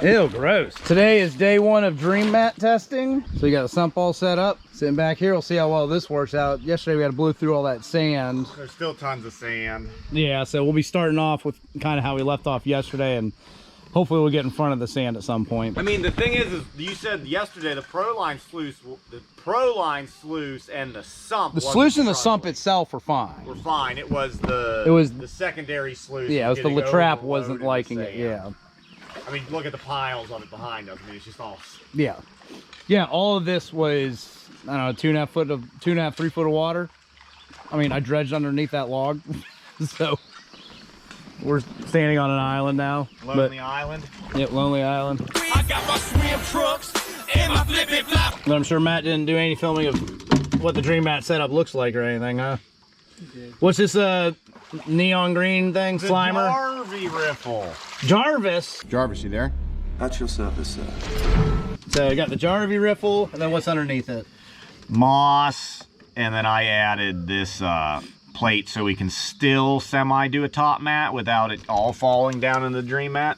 Ew, gross. Today is day 1 of dream mat testing. So you got the sump all set up. Sitting back here, we'll see how well this works out. Yesterday we had to blow through all that sand. There's still tons of sand. Yeah, so we'll be starting off with kind of how we left off yesterday, and hopefully we'll get in front of the sand at some point. I mean, the thing is you said yesterday the Proline sluice and the sump. The sluice and the sump itself were fine. Were fine. It was the secondary sluice. Yeah, it was the La Trappe wasn't liking it. Yeah. I mean, look at the piles of it behind us. I mean, it's just all. Yeah. Yeah, all of this was, I don't know, 2.5, 3 foot of water. I mean, I dredged underneath that log. So we're standing on an island now. Lonely Island? Yep, Lonely Island. I got my swim trucks and my flippy flop. But I'm sure Matt didn't do any filming of what the dream mat setup looks like or anything, huh? What's this neon green thing? The Slimer? Jarvie riffle. Jarvis. Jarvis, you there? Not yourself as So you got the Jarvie riffle, and then what's underneath it? Moss, and then I added this plate so we can still semi do a top mat without it all falling down in the dream mat.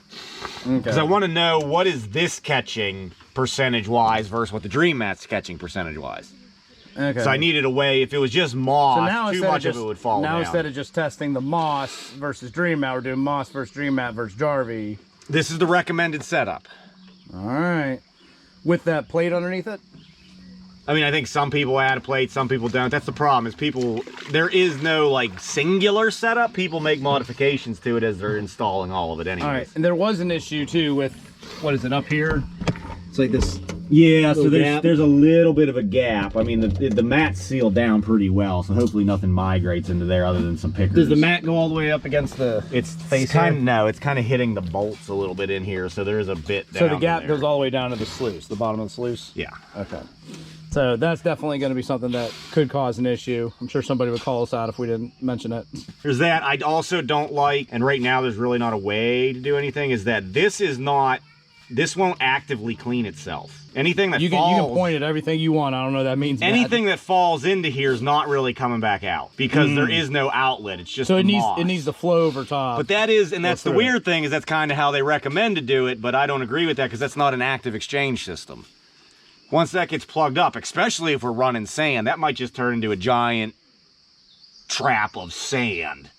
Because I want to know what is this catching percentage wise versus what the dream mat's catching percentage wise. Okay. So I needed a way, if it was just moss, too much of it would fall down. Now instead of just testing the moss versus dream mat, we're doing moss versus dream mat versus Jarvie. This is the recommended setup. All right. With that plate underneath it? I mean, I think some people add a plate, some people don't. That's the problem, is there is no like singular setup. People make modifications to it as they're installing all of it anyways. All right, and there was an issue too with, what is it, up here? It's like this. Yeah, so there's a little bit of a gap. I mean, the mat's sealed down pretty well, so hopefully nothing migrates into there other than some pickers. Does the mat go all the way up against the face here? No, it's kind of hitting the bolts a little bit in here, so there is a bit down. So the gap goes all the way down to the sluice, the bottom of the sluice? Yeah. Okay. So that's definitely going to be something that could cause an issue. I'm sure somebody would call us out if we didn't mention it. There's that. I also don't like, and right now there's really not a way to do anything, is that this won't actively clean itself. Anything that falls... You can point at everything you want. I don't know what that means. Anything that falls into here is not really coming back out because there is no outlet. It's just it needs to flow over top. But that's the weird thing, is that's kind of how they recommend to do it, but I don't agree with that because that's not an active exchange system. Once that gets plugged up, especially if we're running sand, that might just turn into a giant trap of sand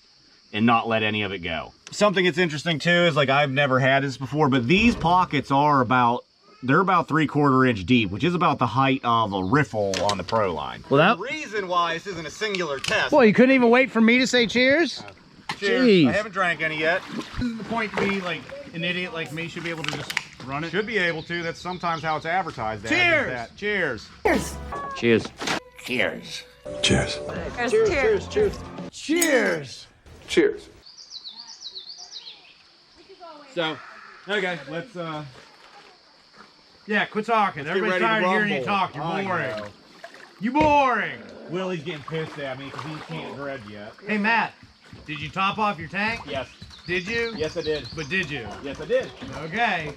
and not let any of it go. Something that's interesting too is, like, I've never had this before, but these pockets are about 3/4 inch deep, which is about the height of a riffle on the Proline. Well, the reason why this isn't a singular test. Well, you couldn't even wait for me to say cheers? Cheers. Jeez. I haven't drank any yet. This is the point to be like an idiot like me should be able to just run it. Should be able to. That's sometimes how it's advertised. Cheers. Cheers. Cheers. Cheers. Cheers. Cheers. Cheers. Cheers. Cheers. Cheers. So, okay, let's yeah, quit talking. Everybody's ready to tired of hearing you rumble. talk. You're I boring. know. You boring. Willie's getting pissed at me because he can't dredge yet. Hey Matt, did you top off your tank? Yes. Did you? Yes, I did. But did you? Yes, I did. Okay.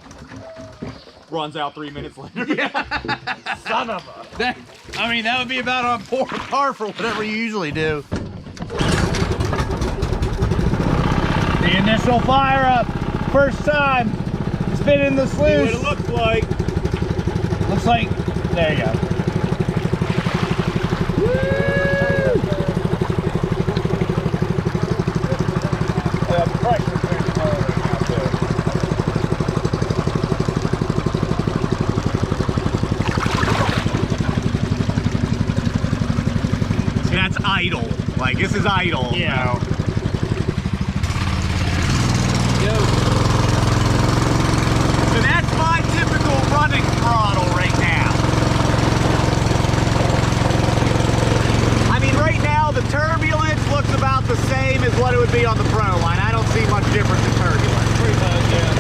Runs out 3 minutes later. Son of a. That would be about on par for whatever you usually do. The initial fire up. First time. Spinning the sluice. See what it looks like. Looks like. There you go. That's idle. Like, this is idle. Yeah. You know? So that's my typical running throttle right now. I mean, right now the turbulence looks about the same as what it would be on the Proline. I don't see much difference in turbulence. Pretty much, yeah.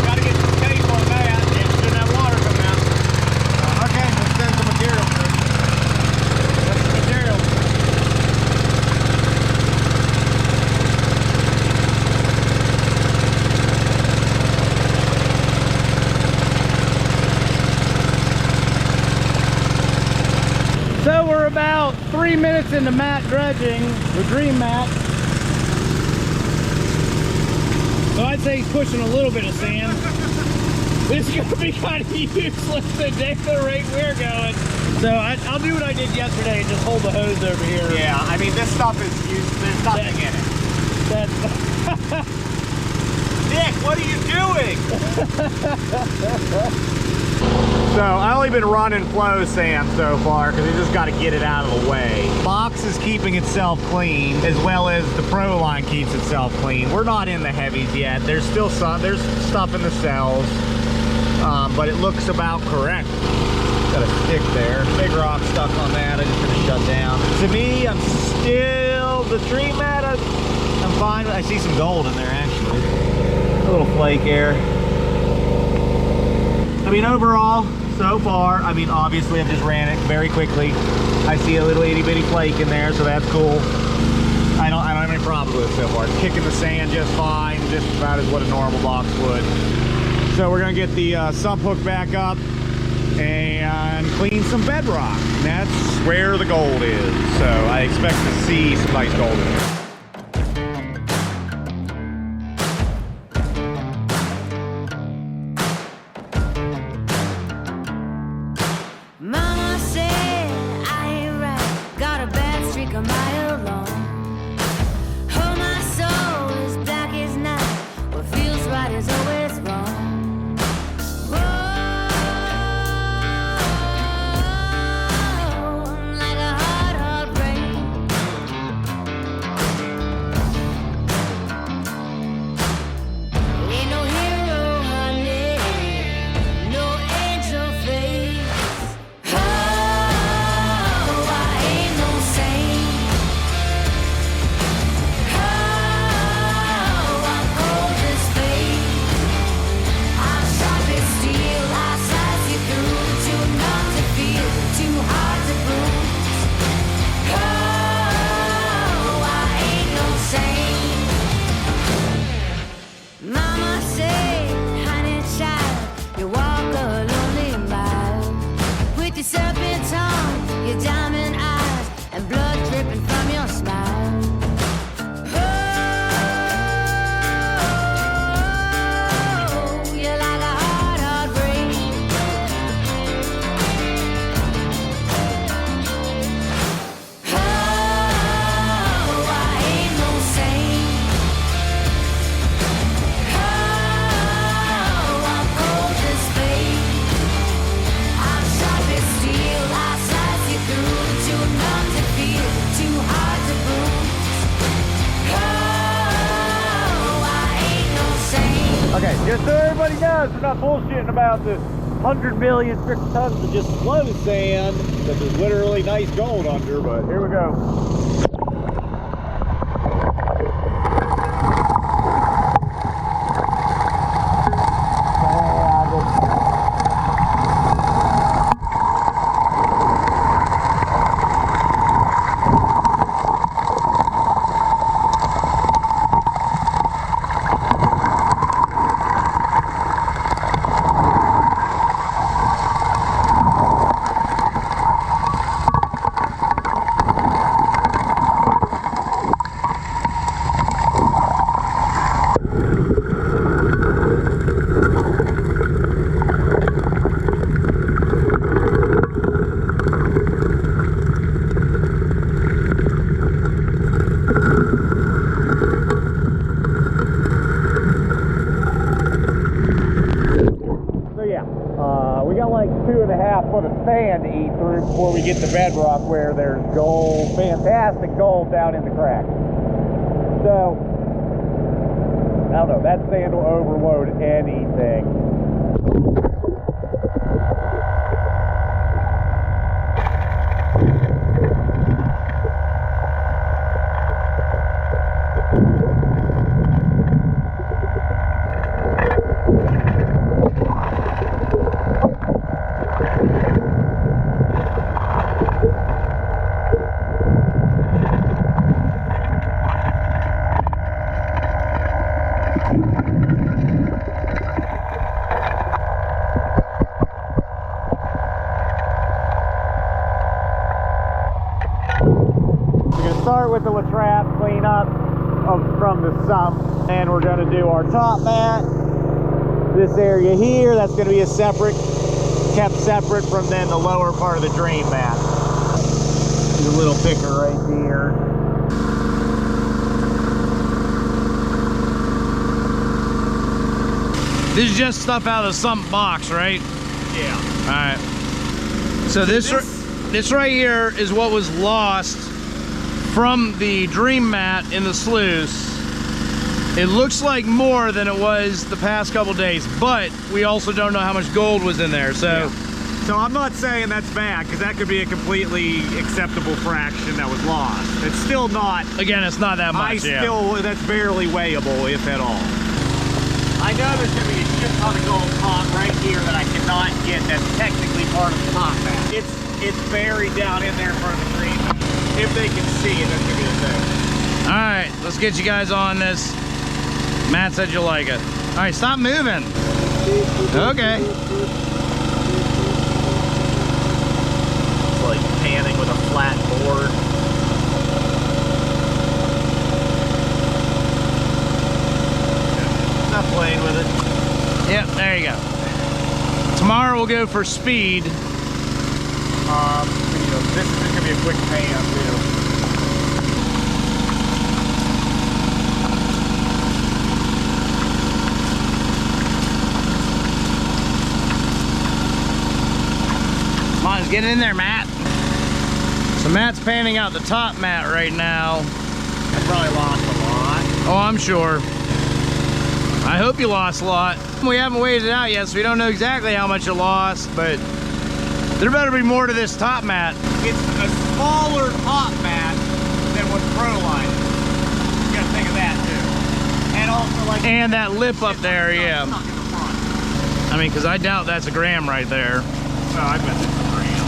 Gotta get some tape on that and shouldn't have water coming out. Okay, let's send some material through. That's the material. So we're about 3 minutes into mat dredging, the dream mat. So I'd say he's pushing a little bit of sand. It's gonna be kind of useless today the rate we're going. So I'll do what I did yesterday and just hold the hose over here. Yeah, I mean, this stuff is useless. There's nothing in it. Nick, what are you doing? So I've only been running flow sand so far because we just got to get it out of the way. Box is keeping itself clean as well as the Pro line keeps itself clean. We're not in the heavies yet. There's still there's stuff in the cells, but it looks about correct. Got a stick there. Big rock stuck on that. I just gonna shut down. To me, I'm still the tree mat. I'm fine. I see some gold in there actually. A little flake here. I mean, overall, so far, I mean, obviously I've just ran it very quickly. I see a little itty bitty flake in there, so that's cool. I don't have any problems with it so far. It's kicking the sand just fine, just about as what a normal box would. So we're gonna get the sump hook back up and clean some bedrock. And that's where the gold is. So I expect to see some nice gold in there. Mama said I ain't right, got a bad streak a mile long. Oh, my soul is black as night, what feels right is always wrong. Whoa, like a hard, hard rain. Ain't no hero, honey, no angel face. Oh, I ain't no saint. Oh, I'm cold as fate. I'm sharp as steel. I slice you through. Too numb to feel, too hard to bruise. Oh, I ain't no saint. Mama said, honey child, you walk a lonely mile with your serpent tongue, your diamond eyes, and blood dripping from your smile. Oh, you're like a hard, hard rain. Oh, I ain't no saint. Oh, I'm cold as fate. I'm sharp as steel. I slice you through. Too numb to feel, too hard to bruise. Oh, I ain't no saint. Okay, just so everybody knows, we're not bullshitting about the 100 million metric tons of just flow sand that there's literally nice gold under, but here we go. We got like 2.5 foot of sand to eat through before we get to bedrock where there's gold, fantastic gold down in the crack. So, I don't know, that sand will overload anything. Start with the latrap cleanup from the sump, and we're going to do our top mat, This area here, that's going to be a separate, kept separate from then the lower part of the drain mat. The little picker right there. This is just stuff out of the sump box, right? Yeah. All right. So this right here is what was lost from the dream mat in the sluice. It looks like more than it was the past couple days, but we also don't know how much gold was in there. So, yeah. So I'm not saying that's bad, because that could be a completely acceptable fraction that was lost. It's still not. Again, it's not that much. That's barely weighable, if at all. I know there's going to be a shit ton of gold caught right here that I cannot get. That's technically part of the top mat. It's buried down in there in front of the screen. If they can see it, that's going to be the thing. All right, let's get you guys on this. Matt said you like it. All right, stop moving. Okay. It's like panning with a flat board. Not playing with it. Yep, there you go. Tomorrow we'll go for speed. This is just gonna be a quick pan too. Come on, let's get in there, Matt. So Matt's panning out the top mat right now. I probably lost a lot. Oh, I'm sure. I hope you lost a lot. We haven't weighed it out yet, so we don't know exactly how much you lost, but there better be more to this top mat. It's a smaller top mat than what Proline is. You gotta think of that too. And also like... And that lip up there, yeah. Stuck in the front. I mean, because I doubt that's a gram right there. No, I bet that's a gram.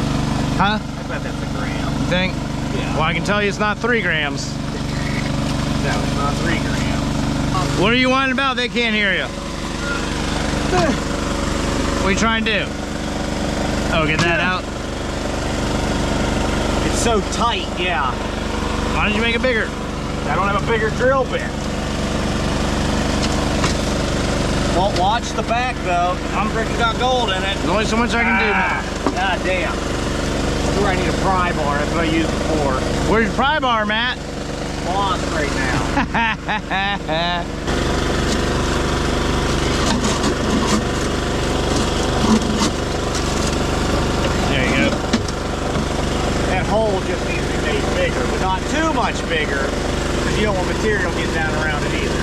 Huh? I bet that's a gram. You think? Yeah. Well, I can tell you it's not 3 grams. No, it's not 3 grams. What are you whining about? They can't hear you. What are you trying to do? Oh, get that out? It's so tight, yeah. Why don't you make it bigger? I don't have a bigger drill bit. Don't watch the back though. I'm freaking got gold in it. There's only so much I can do. God damn. That's where I need a pry bar. That's what I used before. Where's your pry bar, Matt? Lost right now. There you go. That hole just needs to be made bigger, but not too much bigger, because you don't want material getting down around it either.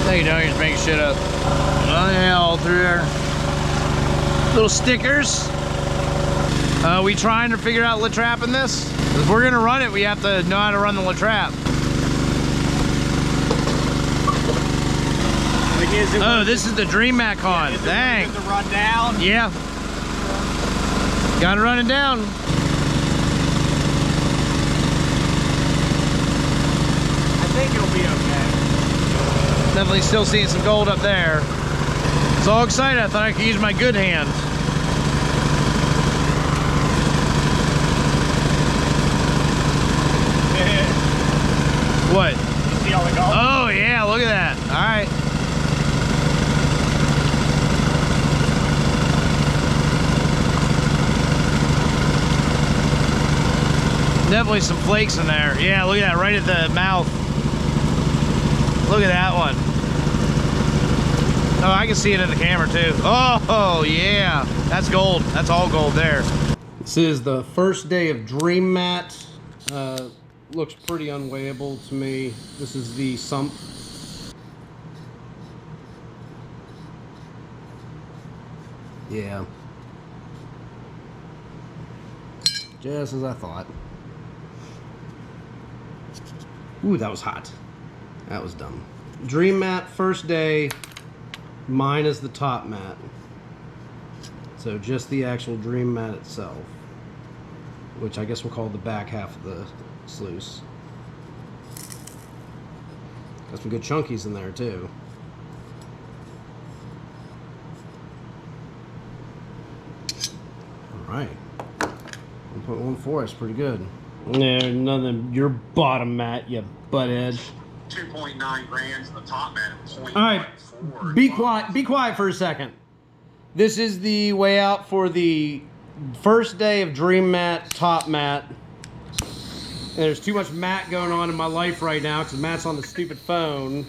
No, you don't. You're just making shit up. Oh, yeah, all through there. Little stickers. We trying to figure out lit trap in this? If we're gonna run it, we have to know how to run the lit trap. Oh, this is the Dream Mat con. Dang. Is it run down? Yeah. Gotta run it down. I think it'll be okay. Definitely still seeing some gold up there. I was all excited. I thought I could use my good hand. What? You see all the gold? Oh yeah, look at that. All right. Definitely some flakes in there. Yeah, look at that, right at the mouth. Look at that one. Oh, I can see it in the camera too. Oh yeah, that's gold. That's all gold there. This is the first day of Dream Mat. Looks pretty unweighable to me. This is the sump. Yeah. Just as I thought. Ooh, that was hot. That was dumb. Dream Mat, first day, minus the top mat. So just the actual Dream Mat itself, which I guess we'll call the back half of the sluice. Got some good chunkies in there too. right. 1.14 is pretty good. No, nothing. Your bottom mat, you butthead. 2.9 grams and the top mat at 0.14. All right, be quiet. Be quiet for a second. This is the way out for the first day of Dream Mat Top Mat. And there's too much Matt going on in my life right now because Matt's on the stupid phone.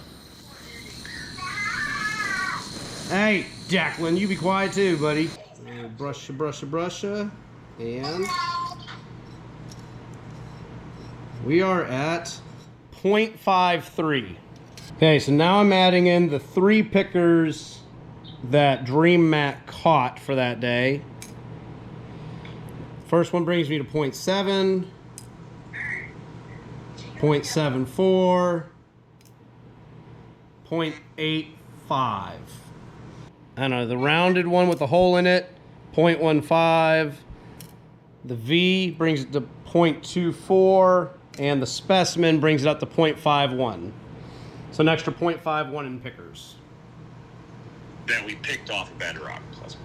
Hey, Jacqueline, you be quiet too, buddy. Brusha. And we are at 0.53. Okay, so now I'm adding in the 3 pickers that Dream Mat caught for that day. First one brings me to 0.7, 0.74, 0.85. I don't know, the rounded one with the hole in it, 0.15. The V brings it to 0.24, and the specimen brings it up to 0.51. So an extra 0.51 in pickers. That we picked off of Bedrock. Plus